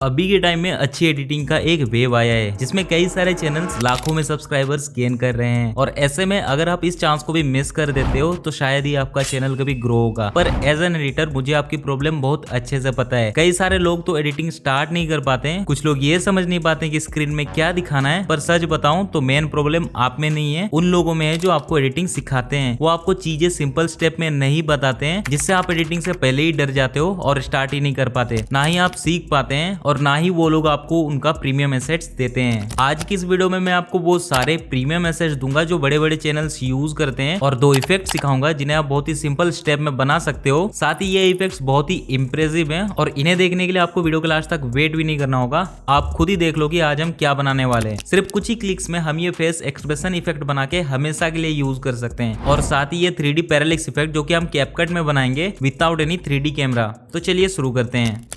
अभी के टाइम में अच्छी एडिटिंग का एक वेव आया है जिसमें कई सारे चैनल्स लाखों में सब्सक्राइबर्स गेन कर रहे हैं और ऐसे में अगर आप इस चांस को भी मिस कर देते हो तो शायद ही आपका चैनल कभी ग्रो होगा। पर एज एन एडिटर मुझे आपकी प्रॉब्लम बहुत अच्छे से पता है। कई सारे लोग तो एडिटिंग स्टार्ट नहीं कर पाते हैं, कुछ लोग ये समझ नहीं पाते कि स्क्रीन में क्या दिखाना है। पर सच बताऊं तो मेन प्रॉब्लम आप में नहीं है, उन लोगों में है जो आपको एडिटिंग सिखाते हैं। वो आपको चीजें सिंपल स्टेप में नहीं बताते हैं, जिससे आप एडिटिंग से पहले ही डर जाते हो और स्टार्ट ही नहीं कर पाते। ना ही आप सीख पाते हैं और ना ही वो लोग आपको उनका प्रीमियम एसेट्स देते हैं। आज की इस वीडियो में मैं आपको वो सारे प्रीमियम एसेट्स दूंगा जो बड़े बड़े चैनल्स यूज करते हैं और 2 इफेक्ट सिखाऊंगा जिन्हें आप बहुत ही सिंपल स्टेप में बना सकते हो। साथ ही ये इफेक्ट्स बहुत ही इंप्रेसिव हैं और इन्हें देखने के लिए आपको वीडियो के लास्ट तक वेट भी नहीं करना होगा। आप खुद ही देख लो कि आज हम क्या बनाने वाले हैं। सिर्फ कुछ ही क्लिक्स में हम ये फेस एक्सप्रेशन इफेक्ट बना के हमेशा के लिए यूज कर सकते हैं और साथ ही ये 3D पैरालिक्स इफेक्ट जो कि हम कैपकट में बनाएंगे विदाउट एनी 3D कैमरा। तो चलिए शुरू करते हैं।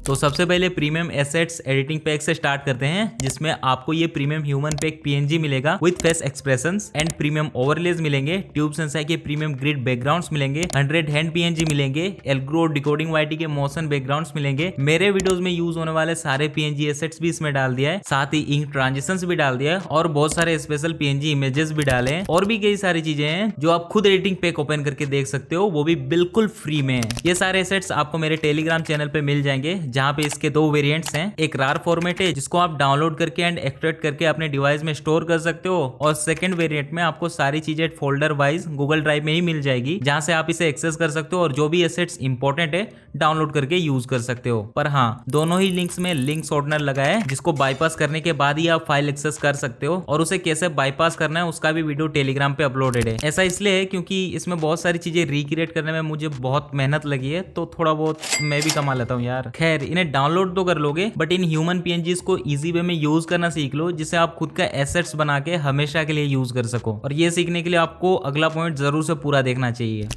तो सबसे पहले प्रीमियम एसेट्स एडिटिंग पैक से स्टार्ट करते हैं, जिसमें आपको ये प्रीमियम ह्यूमन पैक पीएनजी मिलेगा with face expressions and premium overlays मिलेंगे, ट्यूब सेंसर के प्रीमियम ग्रिड बैकग्राउंड्स मिलेंगे, 100 हैंड पीएनजी मिलेंगे, एल्ग्रो डिकोडिंग वाईटी के मोशन बैकग्राउंड्स मिलेंगे। मेरे वीडियोस में यूज होने वाले सारे पीएनजी एसेट्स भी इसमें डाल दिया है, साथ ही इंक ट्रांजिशंस भी डाल दिया है और बहुत सारे स्पेशल पीएनजी इमेजेस भी डाले हैं और भी कई सारी चीजें हैं जो आप खुद एडिटिंग पैक ओपन करके देख सकते हो, वो भी बिल्कुल फ्री में। ये सारे एसेट्स आपको मेरे टेलीग्राम चैनल पे मिल जाएंगे, जहाँ पे इसके 2 वेरिएंट्स हैं। एक रार फॉर्मेट है जिसको आप डाउनलोड करके एंड एक्सट्रैक्ट करके अपने डिवाइस में स्टोर कर सकते हो और सेकंड वेरिएंट में आपको सारी चीजें फोल्डर वाइज गूगल ड्राइव में ही मिल जाएगी, जहां से आप इसे एक्सेस कर सकते हो और जो भी एसेट्स इंपॉर्टेंट है डाउनलोड करके यूज कर सकते हो। पर हाँ, दोनों ही लिंक्स में लिंक शॉर्टनर लगा है जिसको बाईपास करने के बाद ही आप फाइल एक्सेस कर सकते हो और उसे कैसे बाईपास करना है उसका भी वीडियो टेलीग्राम पे अपलोडेड है। ऐसा इसलिए है क्योंकि इसमें बहुत सारी चीजें रिक्रिएट करने में मुझे बहुत मेहनत लगी है, तो थोड़ा बहुत मैं भी कमा लेता हूँ यार। खैर, इन्हें डाउनलोड तो कर लोगे बट इन ह्यूमन पीएनजीज को इजी वे में यूज करना सीख लो, जिससे आप खुद का एसेट्स बना के हमेशा के लिए यूज कर सको। और ये सीखने के लिए आपको अगला पॉइंट जरूर से पूरा देखना चाहिए।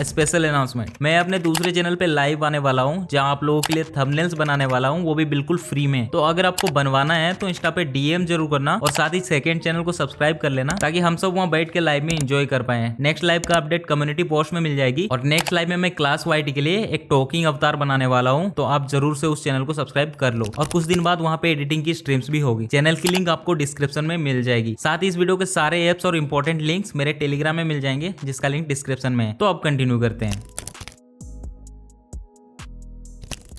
स्पेशल अनाउंसमेंट, मैं अपने दूसरे चैनल पे लाइव आने वाला हूँ जहाँ आप लोगों के लिए थंबनेल्स बनाने वाला हूँ, वो भी बिल्कुल फ्री में। तो अगर आपको बनवाना है तो इंस्टा पे डीएम जरूर करना और साथ ही सेकंड चैनल को सब्सक्राइब कर लेना ताकि हम सब वहाँ बैठ के लाइव में एंजॉय कर पाए। नेक्स्ट लाइव का अपडेट कम्युनिटी पोस्ट में मिल जाएगी और नेक्स्ट लाइव में मैं क्लास वाईटी के लिए एक टॉकिंग अवतार बनाने वाला हूँ, तो आप जरूर से उस चैनल को सब्सक्राइब कर लो। और कुछ दिन बाद वहाँ पे एडिटिंग की स्ट्रीम्स भी होगी। चैनल की लिंक आपको डिस्क्रिप्शन में मिल जाएगी। साथ ही इस वीडियो के सारे एप्स और इंपॉर्टेंट लिंक्स मेरे टेलीग्राम में मिल जाएंगे, जिसका लिंक डिस्क्रिप्शन में है। तो अब कंटिन्यू करते हैं।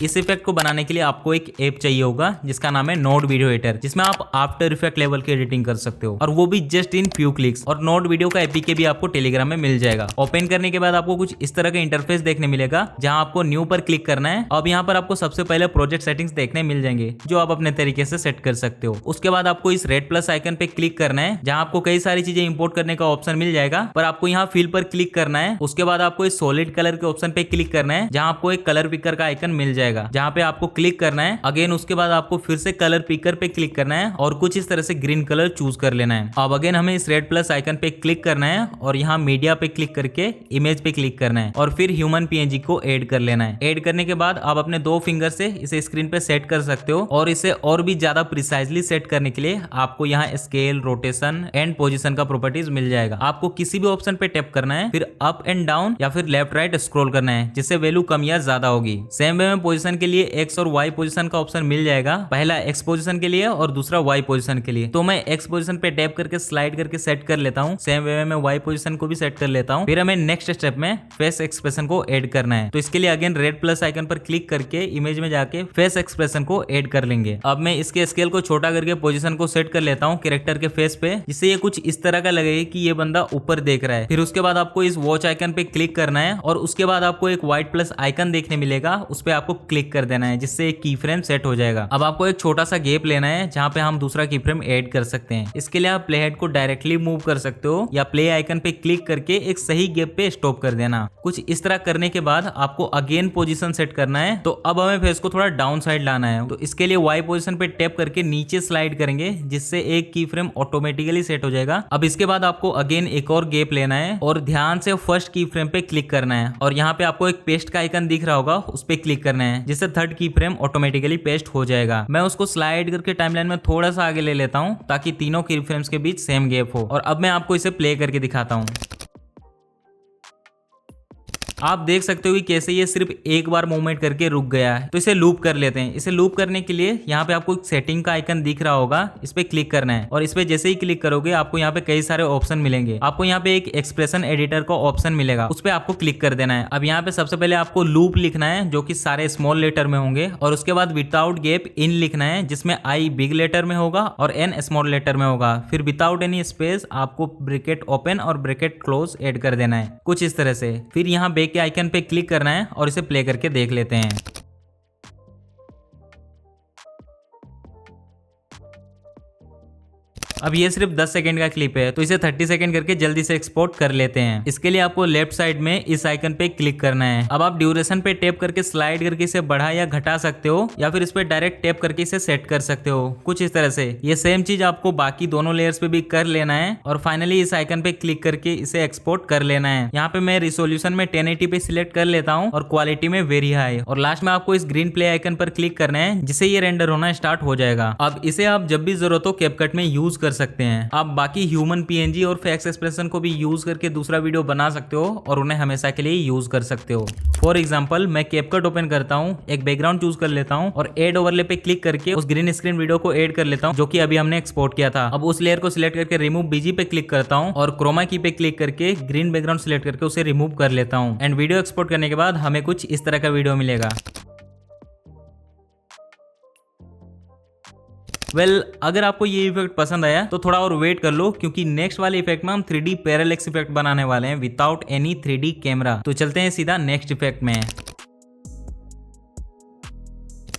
इस इफेक्ट को बनाने के लिए आपको एक ऐप चाहिए होगा जिसका नाम है नोड वीडियो एडिटर, जिसमें आप आफ्टर इफेक्ट लेवल की एडिटिंग कर सकते हो और वो भी जस्ट इन फ्यू क्लिक्स। और नोड वीडियो का एपीके भी आपको टेलीग्राम में मिल जाएगा। ओपन करने के बाद आपको कुछ इस तरह का इंटरफेस देखने मिलेगा, जहां आपको न्यू पर क्लिक करना है। अब यहाँ पर आपको सबसे पहले प्रोजेक्ट सेटिंग्स देखने मिल जाएंगे जो आप अपने तरीके से सेट कर सकते हो। उसके बाद आपको इस रेड प्लस आइकन पे क्लिक करना है, जहां आपको कई सारी चीजें इंपोर्ट करने का ऑप्शन मिल जाएगा, पर आपको यहाँ फिल पर क्लिक करना है। उसके बाद आपको इस सॉलिड कलर के ऑप्शन पे क्लिक करना है, जहां आपको एक कलर पिकर का आइकन मिल जाएगा, जहां पे आपको क्लिक करना है। अगेन उसके बाद आपको फिर से कलर पिकर पे क्लिक करना है और कुछ इस तरह से ग्रीन कलर चूज कर लेना है। अब अगेन हमें इस रेड प्लस आइकन पे क्लिक करना है और यहाँ मीडिया पे क्लिक करके इमेज पे क्लिक करना है और फिर ह्यूमन पीएनजी को ऐड कर लेना है। ऐड करने के बाद आप अपने 2 फिंगर से इसे स्क्रीन पे सेट कर सकते हो और इसे और भी ज्यादा प्रिसाइजली सेट करने के लिए आपको यहाँ स्केल, रोटेशन एंड पोजिशन का प्रॉपर्टीज मिल जाएगा। आपको किसी भी ऑप्शन पे टैप करना है, फिर अप एंड डाउन या फिर लेफ्ट राइट स्क्रॉल करना है, जिससे वैल्यू कम या ज्यादा होगी। सेम वे में पोजिशन के लिए एक्स और वाई पोजिशन का ऑप्शन मिल जाएगा, पहला एक्स पोजीशन के लिए और दूसरा वाई पोजीशन के लिए। तो मैं एक्स पोजीशन पे टैप करके स्लाइड करके सेट कर लेता हूँ। सेम वे में मैं वाई पोजीशन को भी सेट कर लेता हूँ। फिर हमें नेक्स्ट स्टेप में फेस एक्सप्रेशन को ऐड करना है, तो इसके लिए अगेन रेड प्लस आइकन पर क्लिक करके इमेज में जाके फेस एक्सप्रेशन को ऐड कर लेंगे। अब मैं इसके स्केल को छोटा करके पोजीशन को सेट कर लेता हूँ कैरेक्टर के फेस पे, जिससे ये कुछ इस तरह का लगे कि ये बंदा ऊपर देख रहा है। फिर उसके बाद आपको इस वॉच आइकन पे क्लिक करना है और उसके बाद आपको एक व्हाइट प्लस आइकन देखने मिलेगा, उस पर आपको क्लिक कर देना है, जिससे एक की फ्रेम सेट हो जाएगा। अब आपको एक छोटा सा गैप लेना है जहां पे हम दूसरा की फ्रेम ऐड कर सकते हैं। इसके लिए आप प्ले हेड को डायरेक्टली मूव कर सकते हो या प्ले आइकन पे क्लिक करके एक सही गैप पे स्टॉप कर देना। कुछ इस तरह करने के बाद आपको अगेन पोजीशन सेट करना है। तो अब हमें फेस को थोड़ा डाउन साइड लाना है, तो इसके लिए वाई पोजीशन पे टैप करके नीचे स्लाइड करेंगे, जिससे एक की फ्रेम ऑटोमेटिकली सेट हो जाएगा। अब इसके बाद आपको अगेन एक और गैप लेना है और ध्यान से फर्स्ट की फ्रेम पे क्लिक करना है और यहाँ पे आपको एक पेस्ट का आइकन दिख रहा होगा, उस पे क्लिक करना है, जिससे थर्ड की फ्रेम ऑटोमेटिकली पेस्ट हो जाएगा। मैं उसको स्लाइड करके टाइमलाइन में थोड़ा सा आगे ले लेता हूं ताकि तीनों की फ्रेम्स के बीच सेम गैप हो। और अब मैं आपको इसे प्ले करके दिखाता हूं। आप देख सकते हो कि कैसे ये सिर्फ एक बार मूवमेंट करके रुक गया है। तो इसे लूप कर लेते हैं। इसे लूप करने के लिए यहाँ पे आपको सेटिंग का आइकन दिख रहा होगा, इस पे क्लिक करना है और इस पे जैसे ही क्लिक करोगे आपको यहाँ पे कई सारे ऑप्शन मिलेंगे। आपको यहाँ पे एक एक्सप्रेशन एडिटर का ऑप्शन मिलेगा, उस पे आपको क्लिक कर देना है। अब यहाँ पे सबसे पहले आपको लूप लिखना है जो कि सारे स्मॉल लेटर में होंगे और उसके बाद विदाउट गैप इन लिखना है जिसमें आई बिग लेटर में होगा और एन स्मॉल लेटर में होगा। फिर विदाउट एनी स्पेस आपको ब्रैकेट ओपन और ब्रैकेट क्लोज ऐड कर देना है कुछ इस तरह से। फिर यहाँ बैक के आइकन पे क्लिक करना है और इसे प्ले करके देख लेते हैं। अब ये सिर्फ 10 सेकंड का क्लिप है तो इसे 30 सेकंड करके जल्दी से एक्सपोर्ट कर लेते हैं। इसके लिए आपको लेफ्ट साइड में इस आइकन पे क्लिक करना है। अब आप ड्यूरेशन पे टैप करके स्लाइड करके इसे बढ़ा या घटा सकते हो या फिर इस पे डायरेक्ट टैप करके इसे सेट कर सकते हो कुछ इस तरह से। ये सेम चीज आपको बाकी दोनों लेयर्स पे भी कर लेना है और फाइनली इस आइकन पे क्लिक करके इसे एक्सपोर्ट कर लेना है। यहाँ पे मैं रिसोल्यूशन में 1080 पे सिलेक्ट कर लेता हूँ और क्वालिटी में वेरी हाई और लास्ट में आपको इस ग्रीन प्ले आइकन पर क्लिक करना है जिससे ये रेंडर होना स्टार्ट हो जाएगा। अब इसे आप जब भी जरूरत हो कैपकट में यूज कर सकते हैं। आप बाकी ह्यूमन पीएनजी और फेस एक्सप्रेशन को भी यूज करके दूसरा वीडियो बना सकते हो और उन्हें हमेशा के लिए यूज कर सकते हो। फॉर एग्जांपल मैं कैपकट ओपन करता हूं, एक बैकग्राउंड चूज कर लेता हूं और एड ओवरले पे क्लिक करके उस ग्रीन स्क्रीन वीडियो को ऐड कर लेता हूं जो कि अभी हमने एक्सपोर्ट किया था। अब उस लेयर को सिलेक्ट करके रिमूव बीजी पे क्लिक करता हूं और क्रोमा की पे क्लिक करके ग्रीन बैकग्राउंड सिलेक्ट करके उसे रिमूव कर लेता हूं एंड वीडियो एक्सपोर्ट करने के बाद हमें कुछ इस तरह का वीडियो मिलेगा। अगर आपको ये इफेक्ट पसंद आया तो थोड़ा और वेट कर लो क्योंकि नेक्स्ट वाले इफेक्ट में हम 3D पैरेलैक्स इफेक्ट बनाने वाले हैं विदाउट एनी 3D कैमरा। तो चलते हैं सीधा नेक्स्ट इफेक्ट में।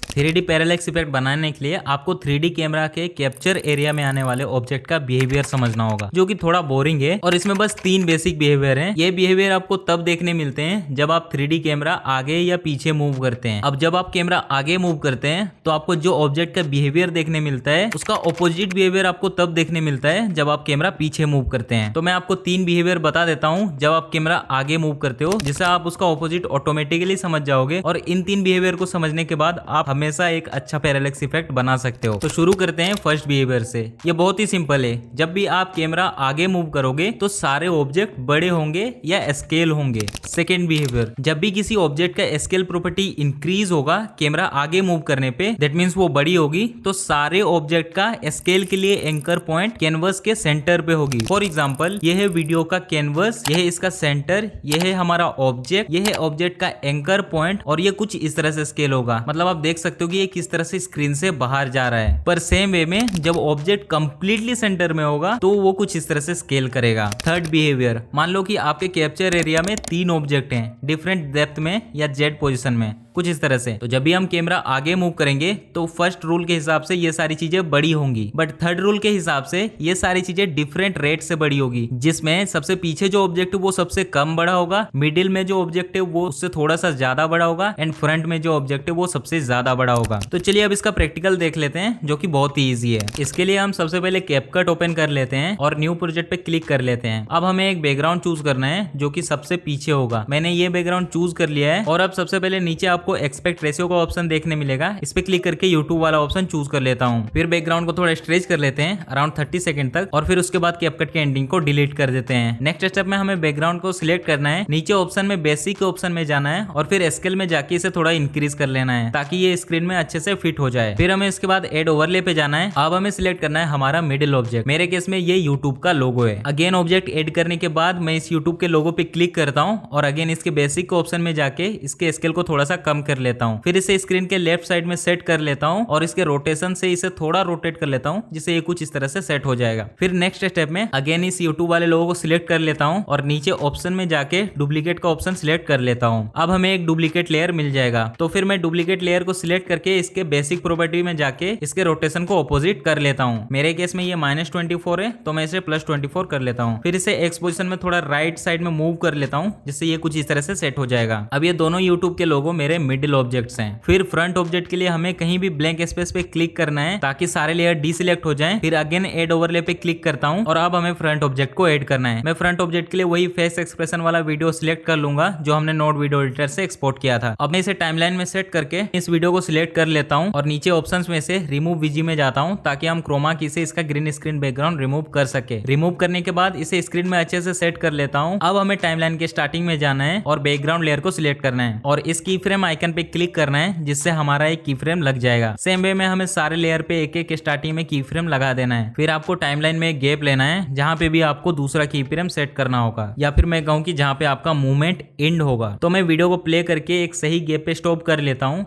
3D पैरेलैक्स इफेक्ट बनाने के लिए आपको 3D कैमरा के कैप्चर एरिया में आने वाले ऑब्जेक्ट का बिहेवियर समझना होगा जो कि थोड़ा बोरिंग है और इसमें बस 3 बेसिक बिहेवियर हैं। ये बिहेवियर आपको तब देखने मिलते हैं जब आप 3D कैमरा आगे या पीछे मूव करते हैं। अब जब आप कैमरा आगे मूव करते हैं तो आपको जो ऑब्जेक्ट का बिहेवियर देखने मिलता है उसका ऑपोजिट बिहेवियर आपको तब देखने मिलता है जब आप कैमरा पीछे मूव करते हैं। तो मैं आपको 3 बिहेवियर बता देता हूँ जब आप कैमरा आगे मूव करते हो, जिससे आप उसका ऑपोजिट ऑटोमेटिकली समझ जाओगे और इन 3 बिहेवियर को समझने के बाद आप हमेशा एक अच्छा पैरेलैक्स इफेक्ट बना सकते हो। तो शुरू करते हैं फर्स्ट बिहेवियर से। ये बहुत ही सिंपल है। जब भी आप कैमरा आगे मूव करोगे तो सारे ऑब्जेक्ट बड़े होंगे या स्केल होंगे। सेकेंड बिहेवियर, जब भी किसी ऑब्जेक्ट का स्केल प्रॉपर्टी इंक्रीज होगा कैमरा आगे मूव करने पे, दैट मींस वो बड़ी होगी, तो सारे ऑब्जेक्ट का स्केल के लिए एंकर पॉइंट कैनवस के सेंटर पे होगी। फॉर एग्जांपल ये है वीडियो का कैनवस, ये है इसका सेंटर, ये है हमारा ऑब्जेक्ट, ये है ऑब्जेक्ट का एंकर पॉइंट और ये कुछ इस तरह से स्केल होगा। मतलब आप देख सकते हो कि ये किस तरह से स्क्रीन से बाहर जा रहा है। पर सेम वे में जब ऑब्जेक्ट कंप्लीटली सेंटर में होगा तो वो कुछ इस तरह से स्केल करेगा। थर्ड बिहेवियर, मान लो कि आपके कैप्चर एरिया में 3 ऑब्जेक्ट हैं डिफरेंट डेप्थ में या जेड पोजीशन में, कुछ इस तरह से। तो जब भी हम कैमरा आगे मूव करेंगे तो फर्स्ट रूल के हिसाब से ये सारी चीजें बड़ी होंगी, बट थर्ड रूल के हिसाब से ये सारी चीजें डिफरेंट रेट से बड़ी होगी, जिसमें सबसे पीछे जो ऑब्जेक्ट है वो सबसे कम बड़ा होगा, मिडिल में जो ऑब्जेक्ट है वो उससे थोड़ा सा ज्यादा बड़ा होगा एंड फ्रंट में जो ऑब्जेक्ट है वो सबसे ज्यादा बड़ा होगा। तो चलिए अब इसका प्रैक्टिकल देख लेते हैं जो कि बहुत ही ईजी है। इसके लिए हम सबसे पहले कैपकट ओपन कर लेते हैं और न्यू प्रोजेक्ट पे क्लिक कर लेते हैं। अब हमें एक बैकग्राउंड चूज करना है जो कि सबसे पीछे होगा। मैंने ये बैकग्राउंड चूज कर लिया है और अब सबसे पहले नीचे आपको एक्सपेक्ट रेशियो का ऑप्शन देखने मिलेगा, इस पे क्लिक करके YouTube वाला ऑप्शन चूज कर लेता हूँ। फिर बैकग्राउंड को थोड़ा स्ट्रेच कर लेते हैं अराउंड 30 सेकंड तक और फिर उसके बाद कैपकट के एंडिंग को डिलीट कर देते हैं। नेक्स्ट स्टेप में हमें बैकग्राउंड को सिलेक्ट करना है, नीचे ऑप्शन में बेसिक के ऑप्शन में जाना है और फिर स्केल में जाके इसे थोड़ा इंक्रीज कर लेना है ताकि ये स्क्रीन में अच्छे से फिट हो जाए। फिर हमें इसके बाद एड ओवरले पे जाना है। अब हमें सिलेक्ट करना है हमारा मिडिल ऑब्जेक्ट, मेरे केस में ये YouTube का लोगो है। अगेन ऑब्जेक्ट एड करने के बाद मैं इस YouTube के लोगो पे क्लिक करता हूँ और अगेन इसके बेसिक के ऑप्शन में जाके इसके स्केल को थोड़ा सा कम कर लेता हूँ। फिर इसे स्क्रीन के लेफ्ट साइड में सेट कर लेता हूँ और इसके रोटेशन से इसे थोड़ा रोटेट कर लेता हूँ जिससे ये कुछ इस तरह से सेट हो जाएगा। फिर नेक्स्ट स्टेप में अगेन इस YouTube वाले लोगो को सिलेक्ट कर लेता हूँ और नीचे ऑप्शन में जाके डुप्लीकेट का ऑप्शन सिलेक्ट कर लेता हूँ। अब हमें एक डुप्लीकेट लेयर मिल जाएगा, तो फिर मैं डुप्लीकेट लेयर को सिलेक्ट करके इसके बेसिक प्रॉपर्टी में जाके इसके रोटेशन को ऑपोजिट कर लेता हूँ। मेरे केस में ये -24 है तो मैं इसे +24 कर लेता हूँ। फिर इसे एक्स पोजीशन में थोड़ा राइट साइड में मूव कर लेता हूँ जिससे ये कुछ इस तरह से सेट हो जाएगा। अब ये दोनों YouTube के लोगो मेरे मिडिल ऑब्जेक्ट्स हैं। फिर फ्रंट ऑब्जेक्ट के लिए हमें कहीं भी ब्लैंक स्पेस पे क्लिक करना है ताकि सारे लेयर डीसिलेक्ट हो जाएं। फिर अगेन ऐड ओवरले पे क्लिक करता हूं और अब हमें फ्रंट ऑब्जेक्ट को ऐड करना है। मैं फ्रंट ऑब्जेक्ट के लिए वही फेस एक्सप्रेशन वाला वीडियो सिलेक्ट कर लूंगा जो हमने नोड वीडियो एडिटर से एक्सपोर्ट किया था। अब मैं इसे टाइमलाइन में सेट करके इस वीडियो को सिलेक्ट कर लेता हूं और नीचे ऑप्शंस में से रिमूव वीजी में जाता हूं ताकि हम क्रोमा की से इसका ग्रीन स्क्रीन बैकग्राउंड रिमूव कर सके। रिमूव करने के बाद इसे स्क्रीन में अच्छे से सेट कर लेता हूं। अब हमें टाइमलाइन के स्टार्टिंग में जाना है और बैकग्राउंड लेयर को सिलेक्ट करना है और इस की फ्रेम आइकन पे क्लिक करना है जिससे हमारा एक की फ्रेम लग जाएगा। सेम वे में हमें सारे लेयर पे एक एक स्टार्टिंग में की फ्रेम लगा देना है। फिर आपको टाइमलाइन में एक गैप लेना है जहां पे भी आपको दूसरा की फ्रेम सेट करना होगा, या फिर मैं कहूं कि जहां पे आपका मूवमेंट एंड होगा। तो मैं वीडियो को प्ले करके एक सही गैप पे स्टॉप कर लेता हूं।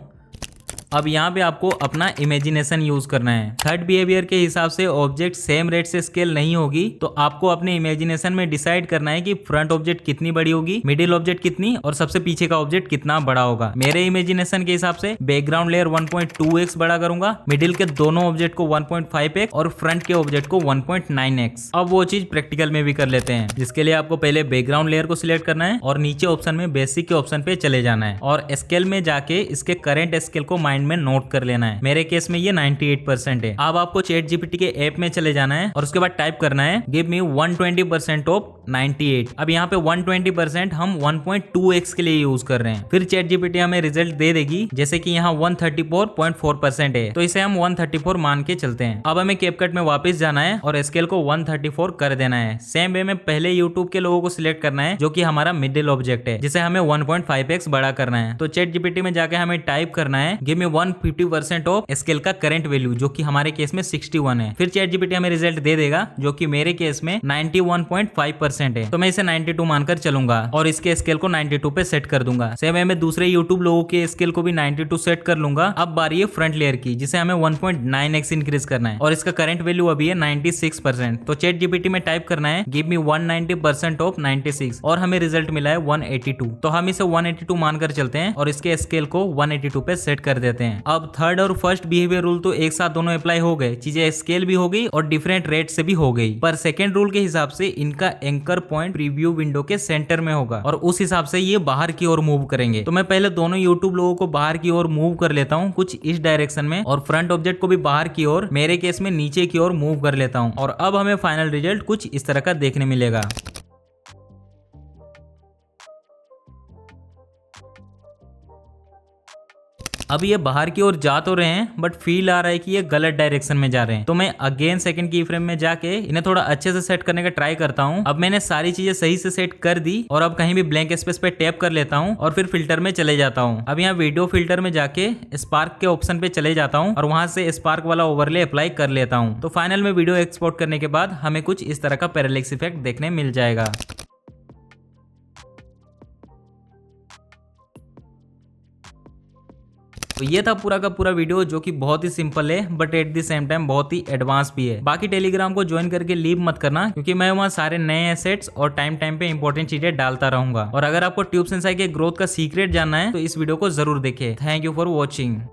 अब यहाँ पे आपको अपना इमेजिनेशन यूज करना है। थर्ड बिहेवियर के हिसाब से ऑब्जेक्ट सेम रेट से स्केल नहीं होगी, तो आपको अपने इमेजिनेशन में डिसाइड करना है कि फ्रंट ऑब्जेक्ट कितनी बड़ी होगी, मिडिल ऑब्जेक्ट कितनी और सबसे पीछे का ऑब्जेक्ट कितना बड़ा होगा। मेरे इमेजिनेशन के हिसाब से बैकग्राउंड लेयर 1.2x बड़ा करूंगा, मिडिल के दोनों ऑब्जेक्ट को 1.5x और फ्रंट के ऑब्जेक्ट को 1.9x। अब वो चीज प्रैक्टिकल में भी कर लेते हैं, जिसके लिए आपको पहले बैकग्राउंड लेयर को सिलेक्ट करना है और नीचे ऑप्शन में बेसिक के ऑप्शन पे चले जाना है और स्केल में जाके इसके करंट स्केल को माइंड में नोट कर लेना है। मेरे केस में ये 98% है। अब आपको चैट जीपीटी के ऐप में चले जाना है और उसके बाद टाइप करना है गिव मी 120% ऑफ 98। अब यहाँ पे 120% हम 1.2x के लिए यूज कर रहे हैं। फिर चैट जीपीटी हमें रिजल्ट दे देगी, जैसे कि यहाँ 134.4% है, तो इसे हम 134 मान के चलते हैं। अब हमें कैपकट में वापस जाना है और स्केल को 134 कर देना है। सेम वे में पहले यूट्यूब के लोगों को सिलेक्ट करना है जो कि हमारा मिडिल ऑब्जेक्ट है, जिसे हमें 1.5x बड़ा करना है। तो चैट जीपीटी में जाके हमें टाइप करना है गिव मी 150% ऑफ स्केल का करंट वैल्यू, जो कि हमारे केस में 61 है। फिर चैट जीपीटी हमें रिजल्ट दे देगा जो कि मेरे केस में 91.5% है, तो मैं इसे 92 मानकर चलूंगा और इसके स्केल को 92 पे सेट कर दूंगा। सेम वे में दूसरे यूट्यूब लोगों के स्केल को भी 92 सेट कर लूंगा। अब बारी है फ्रंट लेयर की, जिसे हमें 1.9x इंक्रीज करना है और इसका करंट वैल्यू अभी है 96%। तो चैट जीपीटी में टाइप करना है गिव मी 190% ऑफ 96 और हमें रिजल्ट मिला है 182। तो हम इसे 182 मानकर चलते हैं और इसके स्केल को 182 पे सेट कर देते हैं। अब थर्ड और फर्स्ट बिहेवियर रूल तो एक साथ दोनों अप्लाई हो गए, चीजें स्केल भी हो गई और डिफरेंट रेट से भी हो गई, पर सेकेंड रूल के हिसाब से इनका एंकर पॉइंट प्रीव्यू विंडो के सेंटर में होगा और उस हिसाब से ये बाहर की ओर मूव करेंगे। तो मैं पहले दोनों यूट्यूब लोगों को बाहर की ओर मूव कर लेता हूँ कुछ इस डायरेक्शन में और फ्रंट ऑब्जेक्ट को भी बाहर की ओर, मेरे केस में नीचे की ओर मूव कर लेता हूँ और अब हमें फाइनल रिजल्ट कुछ इस तरह का देखने मिलेगा। अब ये बाहर की ओर जा तो रहे हैं बट फील आ रहा है कि ये गलत डायरेक्शन में जा रहे हैं, तो मैं अगेन सेकंड की फ्रेम में जाके इन्हें थोड़ा अच्छे से सेट करने का ट्राई करता हूं। अब मैंने सारी चीजें सही से सेट कर दी और अब कहीं भी ब्लैंक स्पेस पे टैप कर लेता हूं और फिर फिल्टर में चले जाता हूं। अब यहाँ वीडियो फिल्टर में जाके स्पार्क के ऑप्शन पे चले जाता हूँ और वहां से स्पार्क वाला ओवरले अप्लाई कर लेता हूँ। तो फाइनल में वीडियो एक्सपोर्ट करने के बाद हमें कुछ इस तरह का पैरालैक्स इफेक्ट देखने मिल जाएगा। तो ये था पूरा का पूरा वीडियो, जो कि बहुत ही सिंपल है but at the same time बहुत ही एडवांस भी है। बाकी टेलीग्राम को ज्वाइन करके लीव मत करना, क्योंकि मैं वहाँ सारे नए एसेट्स और टाइम टाइम पे इंपॉर्टेंट चीजें डालता रहूंगा। और अगर आपको ट्यूब सेंसाई के ग्रोथ का सीक्रेट जानना है तो इस वीडियो को जरूर देखें। Thank you for watching.